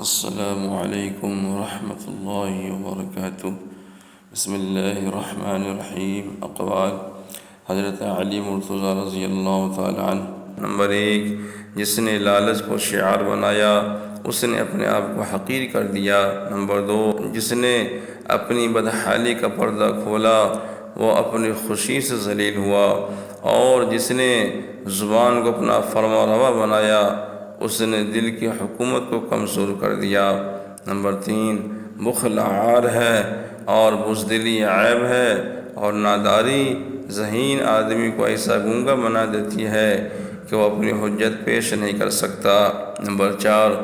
السلام علیکم ورحمۃ اللہ وبرکاتہ۔ بسم اللہ الرحمن الرحیم۔ اقوال حضرت علی مرتضیٰ رضی اللہ تعالیٰ عنہ۔ نمبر 1، جس نے لالچ کو شعار بنایا اس نے اپنے آپ کو حقیر کر دیا۔ نمبر 2، جس نے اپنی بدحالی کا پردہ کھولا وہ اپنی خوشی سے ذلیل ہوا، اور جس نے زبان کو اپنا فرما روا بنایا اس نے دل کی حکومت کو کمزور کر دیا۔ نمبر 3، بخل عار ہے اور بزدلی عیب ہے، اور ناداری ذہین آدمی کو ایسا گونگا بنا دیتی ہے کہ وہ اپنی حجت پیش نہیں کر سکتا۔ نمبر 4،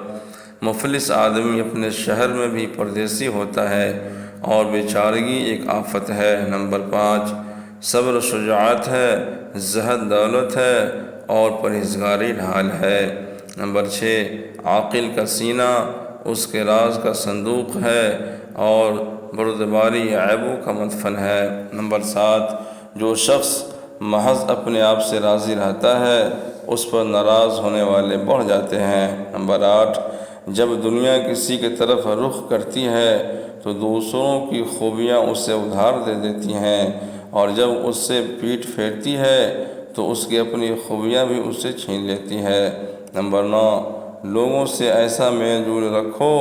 مفلس آدمی اپنے شہر میں بھی پردیسی ہوتا ہے، اور بیچارگی ایک آفت ہے۔ نمبر 5، صبر شجاعت ہے، زہد دولت ہے، اور پرہیزگاری ڈھال ہے۔ نمبر 6، عاقل کا سینہ اس کے راز کا صندوق ہے، اور بردباری عیبوں کا مدفن ہے۔ نمبر 7، جو شخص محض اپنے آپ سے راضی رہتا ہے اس پر ناراض ہونے والے بڑھ جاتے ہیں۔ نمبر 8، جب دنیا کسی کی طرف رخ کرتی ہے تو دوسروں کی خوبیاں اسے ادھار دے دیتی ہیں، اور جب اس سے پیٹھ پھیرتی ہے تو اس کی اپنی خوبیاں بھی اس سے چھین لیتی ہے۔ نمبر 9، لوگوں سے ایسا میل جول رکھو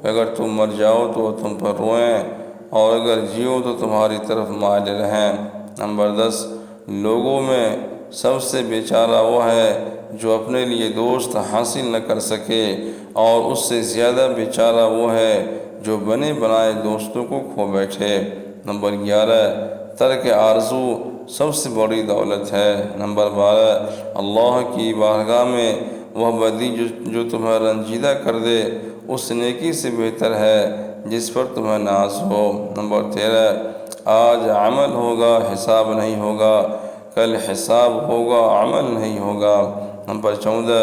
کہ اگر تم مر جاؤ تو وہ تم پر روئیں، اور اگر جیو تو تمہاری طرف مائل رہیں۔ نمبر 10، لوگوں میں سب سے بیچارہ وہ ہے جو اپنے لیے دوست حاصل نہ کر سکے، اور اس سے زیادہ بیچارہ وہ ہے جو بنے بنائے دوستوں کو کھو بیٹھے۔ نمبر 11، ترک آرزو سب سے بڑی دولت ہے۔ نمبر 12، اللہ کی بارگاہ میں وہ بدی جو تمہیں رنجیدہ کر دے اس نیکی سے بہتر ہے جس پر تمہیں ناز ہو۔ نمبر 13، آج عمل ہوگا حساب نہیں ہوگا، کل حساب ہوگا عمل نہیں ہوگا۔ نمبر 14،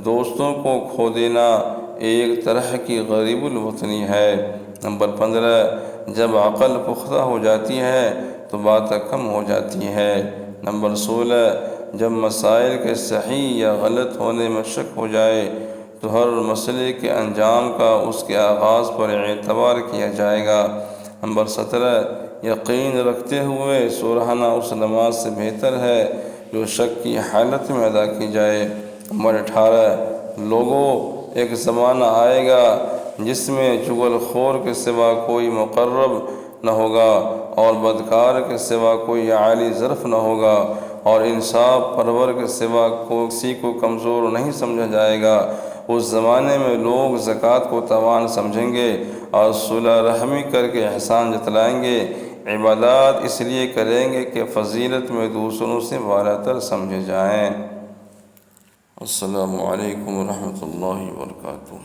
دوستوں کو کھو دینا ایک طرح کی غریب الوطنی ہے۔ نمبر 15، جب عقل پختہ ہو جاتی ہے تو باتیں کم ہو جاتی ہے۔ نمبر 16، جب مسائل کے صحیح یا غلط ہونے میں شک ہو جائے تو ہر مسئلے کے انجام کا اس کے آغاز پر اعتبار کیا جائے گا۔ نمبر 17، یقین رکھتے ہوئے سو رہنا اس نماز سے بہتر ہے جو شک کی حالت میں ادا کی جائے۔ نمبر 18، لوگوں ایک زمانہ آئے گا جس میں چغل خور کے سوا کوئی مقرب نہ ہوگا، اور بدکار کے سوا کوئی عالی ظرف نہ ہوگا، اور انصاف پرور کے سوا کسی کو کمزور نہیں سمجھا جائے گا۔ اس زمانے میں لوگ زکوٰۃ کو تاوان سمجھیں گے اور صلہ رحمی کر کے احسان جتلائیں گے، عبادات اس لیے کریں گے کہ فضیلت میں دوسروں سے بالا تر سمجھے جائیں۔ السلام علیکم ورحمۃ اللہ وبرکاتہ۔